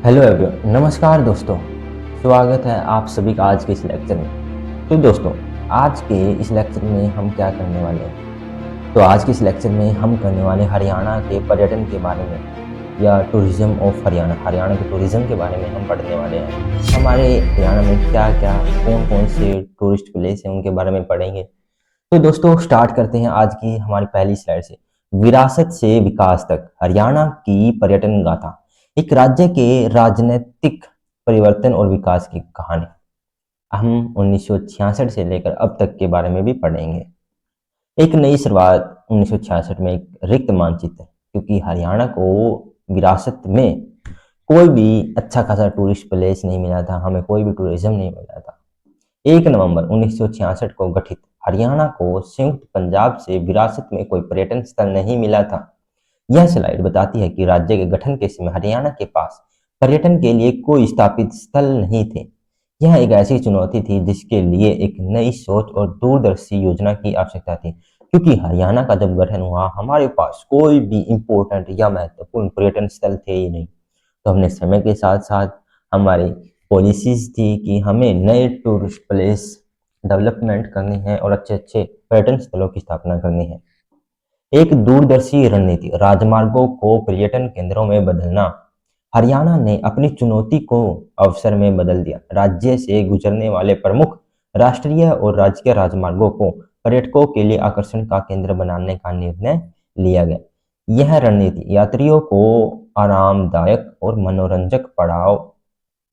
Hello everyone, नमस्कार दोस्तों। स्वागत है आप सभी का आज के इस लेक्चर में। तो दोस्तों, आज के इस लेक्चर में हम क्या करने वाले हैं? तो आज के इस लेक्चर में हम करने वाले हरियाणा के पर्यटन के बारे में, या टूरिज्म ऑफ हरियाणा, हरियाणा के टूरिज्म के बारे में हम पढ़ने वाले हैं। हमारे हरियाणा में क्या क्या, कौन कौन से टूरिस्ट प्लेस हैं, उनके बारे में पढ़ेंगे। तो दोस्तों, स्टार्ट करते हैं आज की हमारी पहली स्लाइड से। विरासत से विकास तक हरियाणा की पर्यटन गाथा, एक राज्य के राजनीतिक परिवर्तन और विकास की कहानी। हम 1966 से लेकर अब तक के बारे में भी पढ़ेंगे। एक नई शुरुआत 1966 में, एक रिक्त मानचित्र, क्योंकि हरियाणा को विरासत में कोई भी अच्छा खासा टूरिस्ट प्लेस नहीं मिला था, हमें कोई भी टूरिज्म नहीं मिला था। 1 नवंबर 1966 को गठित हरियाणा को संयुक्त पंजाब से विरासत में कोई पर्यटन स्थल नहीं मिला था। यह स्लाइड बताती है कि राज्य के गठन के समय हरियाणा के पास पर्यटन के लिए कोई स्थापित स्थल नहीं थे। यह एक ऐसी चुनौती थी जिसके लिए एक नई सोच और दूरदर्शी योजना की आवश्यकता थी। क्योंकि हरियाणा का जब गठन हुआ, हमारे पास कोई भी इम्पोर्टेंट या महत्वपूर्ण पर्यटन स्थल थे ही नहीं। तो हमने समय के साथ साथ हमारी पॉलिसीज थी कि हमें नए टूरिस्ट प्लेस डेवलपमेंट करनी है और अच्छे अच्छे पर्यटन स्थलों की स्थापना करनी है। एक दूरदर्शी रणनीति, राजमार्गों को पर्यटन केंद्रों में बदलना। हरियाणा ने अपनी चुनौती को अवसर में बदल दिया। राज्य से गुजरने वाले प्रमुख राष्ट्रीय और राज्य राजमार्गों को पर्यटकों के लिए आकर्षण का केंद्र बनाने का निर्णय लिया गया। यह रणनीति यात्रियों को आरामदायक और मनोरंजक पड़ाव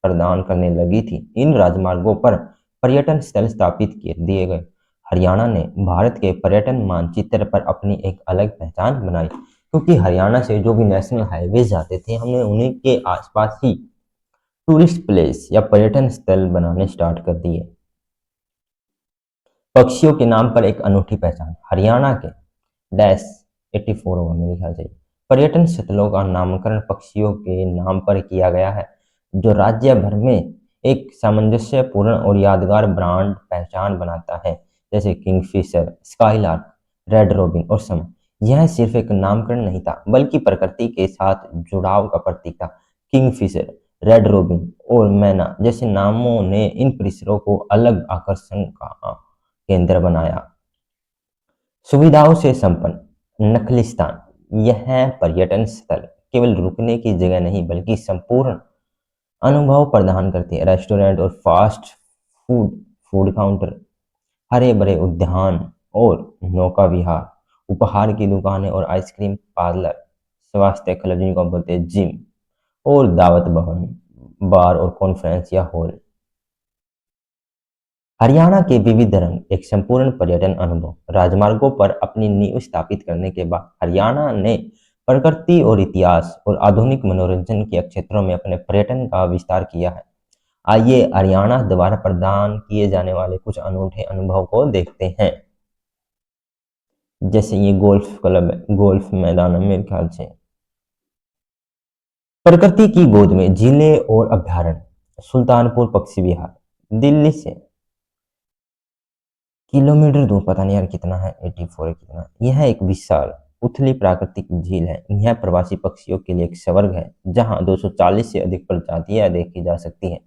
प्रदान करने लगी थी। इन राजमार्गों पर पर्यटन स्थल स्थापित कर दिए गए। हरियाणा ने भारत के पर्यटन मानचित्र पर अपनी एक अलग पहचान बनाई, क्योंकि हरियाणा से जो भी नेशनल हाईवे जाते थे, हमने उन्हीं के आसपास ही टूरिस्ट प्लेस या पर्यटन स्थल बनाने स्टार्ट कर दिए। पक्षियों के नाम पर एक अनूठी पहचान, हरियाणा के डैश 84 होगा मेरे ख्याल से, पर्यटन स्थलों का नामकरण पक्षियों के नाम पर किया गया है, जो राज्य भर में एक सामंजस्यपूर्ण और यादगार ब्रांड पहचान बनाता है, जैसे किंगफिशर, स्काईलार्क, रेड रोबिन और समय। यह सिर्फ एक नामकरण नहीं था, बल्कि प्रकृति के साथ जुड़ाव का प्रतीक था। किंगफिशर, रेड रोबिन और मैना जैसे नामों ने इन परिसरों को अलग आकर्षण का केंद्र बनाया। सुविधाओं से संपन्न नखलिस्तान, यह पर्यटन स्थल केवल रुकने की जगह नहीं, बल्कि संपूर्ण अनुभव प्रदान करती है। रेस्टोरेंट और फास्ट फूड फूड काउंटर, हरे भरे उद्यान और नौका विहार, उपहार की दुकानें और आइसक्रीम पार्लर, स्वास्थ्य क्लब जिनको हम बोलते हैं जिम, और दावत भवन, बार और कॉन्फ्रेंस या हॉल। हरियाणा के विविध रंग, एक संपूर्ण पर्यटन अनुभव। राजमार्गों पर अपनी नींव स्थापित करने के बाद हरियाणा ने प्रकृति और इतिहास और आधुनिक मनोरंजन के क्षेत्रों में अपने पर्यटन का विस्तार किया है। आइए हरियाणा द्वारा प्रदान किए जाने वाले कुछ अनूठे अनुभव को देखते हैं। जैसे ये गोल्फ क्लब है, गोल्फ मैदान है मेरे ख्याल से। प्रकृति की गोद में झीलें और अभ्यारण्य, सुल्तानपुर पक्षी विहार, दिल्ली से किलोमीटर दूर, पता नहीं यार कितना है, 84 है कितना। यह एक विशाल उथली प्राकृतिक झील है। यह प्रवासी पक्षियों के लिए एक स्वर्ग है, जहां 240 से अधिक प्रजातियां देखी जा सकती हैं।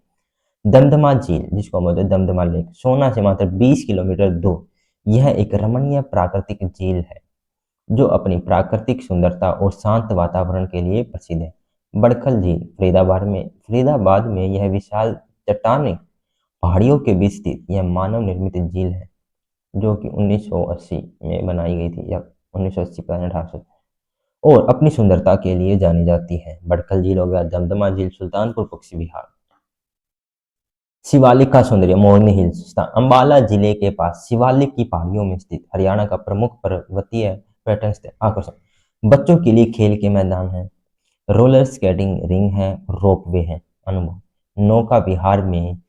दमदमा झील, जिसको हम बोलते हैं दमदमा लेक, सोना से मात्र 20 किलोमीटर दूर। यह एक रमणीय प्राकृतिक झील है, जो अपनी प्राकृतिक सुंदरता और शांत वातावरण के लिए प्रसिद्ध है। बड़खल झील, फरीदाबाद में यह विशाल चट्टानी पहाड़ियों के बीच स्थित यह मानव निर्मित झील है, जो कि 1980 में बनाई गई थी, या 1980 पता नहीं 1800, और अपनी सुंदरता के लिए जानी जाती है। बड़खल झील हो गया, दमदमा झील, सुल्तानपुर पक्षी विहार। शिवालिक का सौंदर्य, मोरनी हिल्स, अंबाला जिले के पास शिवालिक की पहाड़ियों में स्थित हरियाणा का प्रमुख पर्वतीय पर्यटन स्थल आकर्षण। बच्चों के लिए खेल के मैदान है, रोलर स्केटिंग रिंग है, रोपवे है। अनुभव, नौका विहार में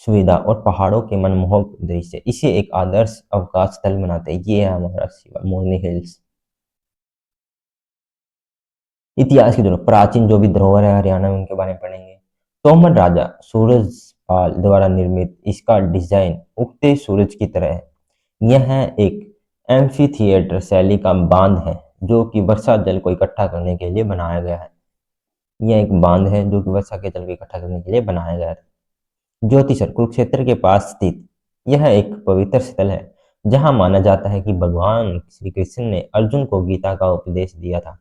सुविधा और पहाड़ों के मनमोहक दृश्य इसे एक आदर्श अवकाश स्थल बनाते हैं। ये है हमारा शिवा मोरनी हिल्स। इतिहास की दोनों प्राचीन जो भी धरोहर है हरियाणा में, उनके बारे में पढ़ेंगे। तोमर राजा सूरजपाल द्वारा निर्मित इसका डिजाइन उगते सूरज की तरह है। यह एक एम्फी थिएटर शैली का बांध है, जो कि वर्षा जल को इकट्ठा करने के लिए बनाया गया है। यह एक बांध है जो कि वर्षा के जल को इकट्ठा करने के लिए बनाया गया था। ज्योतिषर कुरुक्षेत्र के पास स्थित यह एक पवित्र स्थल है जहां माना जाता है कि भगवान श्री कृष्ण ने अर्जुन को गीता का उपदेश दिया था।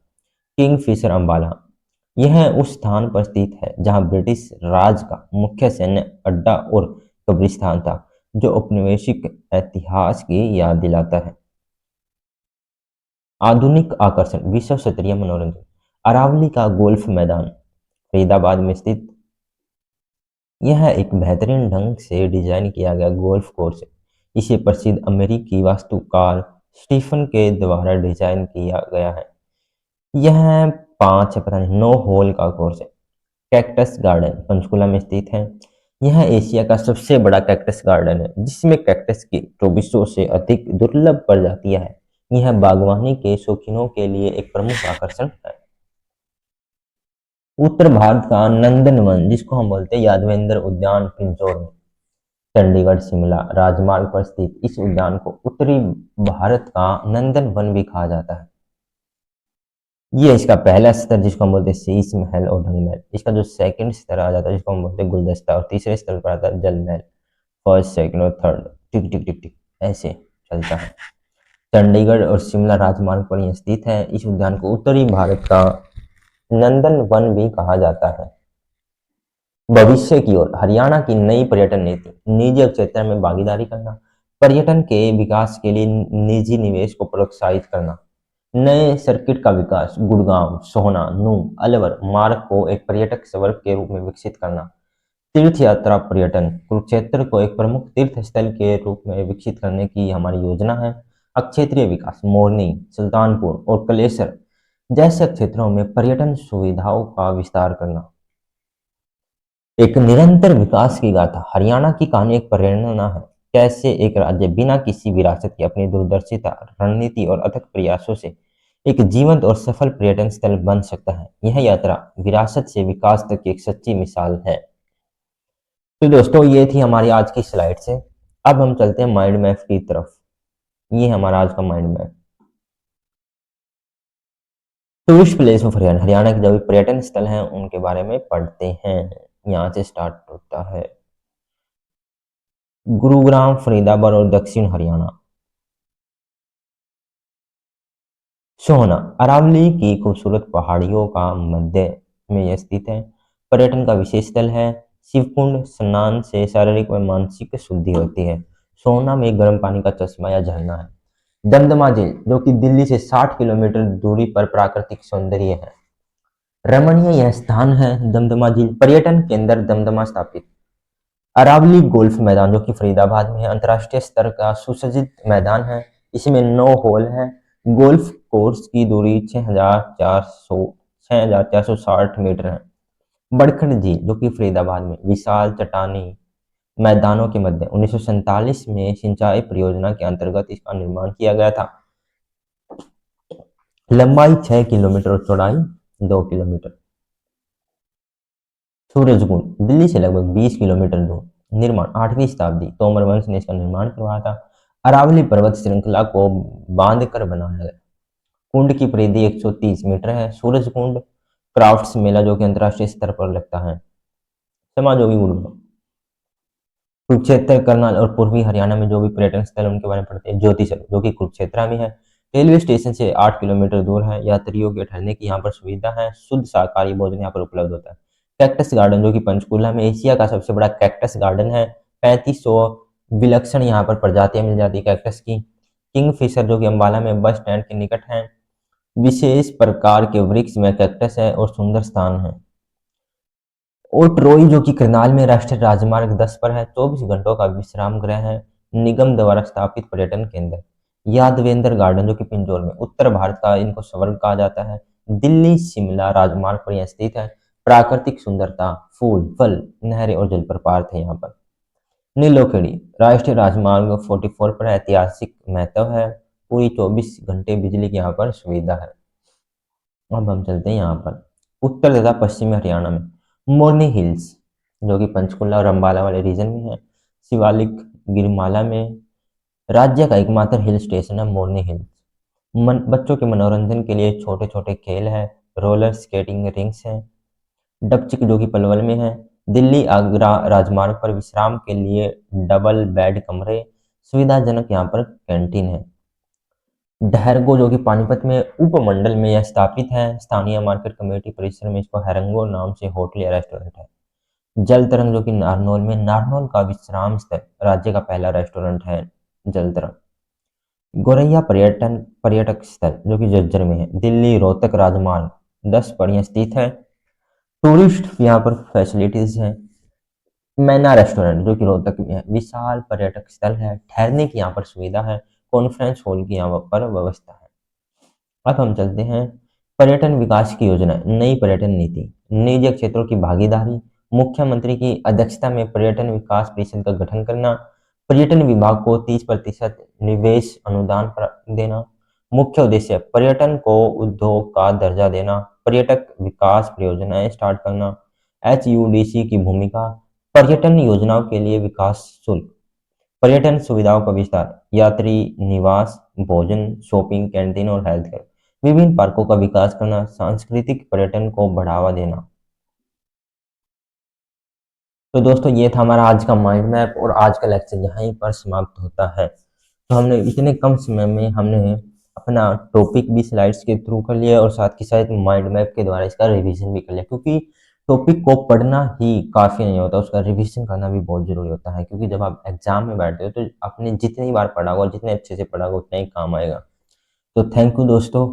किंगफिशर अंबाला यह उस स्थान पर स्थित है जहां ब्रिटिश राज का मुख्य सैन्य अड्डा और कब्रिस्तान था, जो औपनिवेशिक इतिहास की याद दिलाता है। आधुनिक आकर्षण विश्व स्तरीय मनोरंजन अरावली का गोल्फ मैदान फरीदाबाद में स्थित यह एक बेहतरीन ढंग से डिजाइन किया गया गोल्फ कोर्स है। इसे प्रसिद्ध अमेरिकी वास्तुकार स्टीफन के द्वारा डिजाइन किया गया है। यह पांच पता नहीं 9 होल का कोर्स है। कैक्टस गार्डन पंचकुला में स्थित है। यह एशिया का सबसे बड़ा कैक्टस गार्डन है जिसमें कैक्टस की 2400 से अधिक दुर्लभ प्रजातियां हैं। यह बागवानी के शौकीनों के लिए एक प्रमुख आकर्षण है। उत्तर भारत का नंदनवन जिसको हम बोलते हैं यादवेंद्र उद्यान पिंजौर में चंडीगढ़ शिमला राजमार्ग पर स्थित इस उद्यान को उत्तरी भारत का नंदन वन भी कहा जाता है। ये इसका पहला स्तर जिसको हम बोलते हैं शीश महल और ढंग महल। इसका जो सेकंड स्तर आ जाता है जिसको हम बोलते हैं गुलदस्ता, और तीसरे स्तर पर आता है जल महल। फर्स्ट सेकंड और थर्ड टिक टिक टिक टिक ऐसे चलता है। चंडीगढ़ और शिमला राजमार्ग पर यह स्थित है। इस उद्यान को उत्तरी भारत का नंदन वन भी कहा जाता है। भविष्य की ओर हरियाणा की नई पर्यटन नीति निजी क्षेत्र में भागीदारी करना, पर्यटन के विकास के लिए निजी निवेश को प्रोत्साहित करना, नए सर्किट का विकास गुड़गांव सोहना नूह अलवर मार्ग को एक पर्यटक स्वर्ग के रूप में विकसित करना, तीर्थ यात्रा पर्यटन कुरुक्षेत्र को एक प्रमुख तीर्थ स्थल के रूप में विकसित करने की हमारी योजना है। क्षेत्रीय विकास मोरनी सुल्तानपुर और कलेसर जैसे क्षेत्रों में पर्यटन सुविधाओं का विस्तार करना। एक निरंतर विकास की गाथा हरियाणा की कहानी एक प्रेरणा है। कैसे एक राज्य बिना किसी विरासत की अपनी दूरदर्शिता रणनीति और अथक प्रयासों से एक जीवंत और सफल पर्यटन स्थल बन सकता है। यह यात्रा विरासत से विकास तक की एक सच्ची मिसाल है। तो दोस्तों ये थी हमारी आज की स्लाइड से। अब हम चलते हैं माइंड मैप की तरफ। ये हमारा आज का mind map. Tourist place of Haryana Haryana के जो भी पर्यटन स्थल हैं उनके बारे में पढ़ते हैं। यहाँ से स्टार्ट होता है गुरुग्राम फरीदाबाद और दक्षिण हरियाणा। सोहना अरावली की खूबसूरत पहाड़ियों का मध्य में यह स्थित है। पर्यटन का विशेष स्थल है। शिवकुंड स्नान से शारीरिक व मानसिक शुद्धि होती है। सोहना में गर्म पानी का चश्मा या झरना है। दमदमा झील जो कि दिल्ली से 60 किलोमीटर दूरी पर प्राकृतिक सौंदर्य है। रमणीय यह स्थान है। दमदमा झील पर्यटन केंद्र दमदमा स्थापित। अरावली गोल्फ मैदान जो कि फरीदाबाद में है, अंतर्राष्ट्रीय स्तर का सुसज्जित मैदान है। इसमें 9 होल है। गोल्फ कोर्स की दूरी 6,460 मीटर है। बड़खड़ झील जो कि फरीदाबाद में विशाल चट्टानी मैदानों के मध्य 1947 में सिंचाई परियोजना के अंतर्गत इसका निर्माण किया गया था। लंबाई 6 किलोमीटर और चौड़ाई 2 किलोमीटर। सूरजकुंड दिल्ली से लगभग 20 किलोमीटर दूर। निर्माण 8वीं शताब्दी तोमर वंश ने इसका निर्माण करवाया था। अरावली पर्वत श्रृंखला को बांध कर बनाया गया। कुंड की परिधि 130 मीटर है। सूरज कुंड क्राफ्ट्स मेला जो कि अंतर्राष्ट्रीय स्तर पर लगता है। समाजोगी गुरुग्राम कुरुक्षेत्र करनाल और पूर्वी हरियाणा में जो भी पर्यटन स्थल उनके बारे में पढ़ते हैं। ज्योतिषर जो कि कुरुक्षेत्र में है। रेलवे स्टेशन से 8 किलोमीटर दूर है। यात्रियों के ठहरने की यहाँ पर सुविधा है। शुद्ध शाकाहारी भोजन यहाँ पर उपलब्ध होता है। कैक्टस गार्डन जो कि पंचकुला में एशिया का सबसे बड़ा कैक्टस गार्डन है। 3500 विलक्षण यहाँ पर प्रजातियां मिल जाती है कैक्टस की। किंगफिशर जो कि अम्बाला में बस स्टैंड के निकट है। विशेष प्रकार के वृक्ष में कैक्टस है और सुंदर स्थान है। ओटरोई जो कि करनाल में राष्ट्रीय राजमार्ग 10 पर है। 24 घंटों का विश्राम गृह है। निगम द्वारा स्थापित पर्यटन केंद्र। यादवेंद्र गार्डन जो कि पिंजौर में उत्तर भारत का इनको स्वर्ग कहा जाता है। दिल्ली शिमला राजमार्ग पर यह स्थित है। प्राकृतिक सुंदरता फूल फल नहरें और जलप्रपात है यहाँ पर। नीलोखेड़ी राष्ट्रीय राजमार्ग 44 पर ऐतिहासिक महत्व है। पूरी 24 घंटे बिजली की यहाँ पर सुविधा है। अब हम चलते हैं यहाँ पर उत्तर तथा पश्चिमी हरियाणा में मोरनी हिल्स जो कि पंचकुला और अम्बाला वाले रीजन में है। शिवालिक गिरमाला में राज्य का एकमात्र हिल स्टेशन है मोरनी हिल्स। बच्चों के मनोरंजन के लिए छोटे छोटे खेल है। रोलर स्केटिंग रिंग्स है। डपचिक जो कि पलवल में है। दिल्ली आगरा राजमार्ग पर विश्राम के लिए डबल बेड कमरे, सुविधाजनक यहाँ पर कैंटीन है। डहरगो जो कि पानीपत में उपमंडल में यह स्थापित है। स्थानीय मार्केट कमेटी परिसर में इसको हैरंगो नाम से होटल या रेस्टोरेंट है। जल तरंग जो कि नारनौल में, नारनौल का विश्राम स्थल, राज्य का पहला रेस्टोरेंट है जल तरंग। गोरैया पर्यटन पर्यटक स्थल जो कि झज्जर में है। दिल्ली रोहतक राजमार्ग 10 पर यह स्थित है। टूरिस्ट यहाँ पर फैसिलिटीज हैं। मैना रेस्टोरेंट जो कि रोहतक में है, विशाल पर्यटक स्थल है। ठहरने की यहाँ पर सुविधा है। कॉन्फ्रेंस हॉल की यहाँ पर व्यवस्था है। अब हम चलते हैं पर्यटन विकास की योजना, नई पर्यटन नीति, निजी क्षेत्रों की भागीदारी, मुख्यमंत्री की अध्यक्षता में पर्यटन विकास परिषद का गठन करना, पर्यटन विभाग को 30% निवेश अनुदान देना। मुख्य उद्देश्य पर्यटन को उद्योग का दर्जा देना, पर्यटक विकास परियोजनाएं स्टार्ट करना, HUDC की भूमिका, पर्यटन योजनाओं के लिए विकास शुल्क, पर्यटन सुविधाओं का विस्तार, यात्री निवास, भोजन, शॉपिंग, कैंटीन और हेल्थ केयर, विभिन्न पार्कों का विकास करना, सांस्कृतिक पर्यटन को बढ़ावा देना। तो दोस्तों ये था हमारा आज का माइंड मैप और आज का लेक्चर यहीं पर समाप्त होता है। तो हमने इतने कम समय में हमने अपना टॉपिक भी स्लाइड्स के थ्रू कर लिया और साथ के साथ माइंड मैप के द्वारा इसका रिवीजन भी कर लिया, क्योंकि टॉपिक को पढ़ना ही काफ़ी नहीं होता, उसका रिवीजन करना भी बहुत ज़रूरी होता है। क्योंकि जब आप एग्जाम में बैठते हो तो आपने जितनी बार पढ़ा होगा, जितने अच्छे से पढ़ा होगा, उतना ही काम आएगा। तो थैंक यू दोस्तों।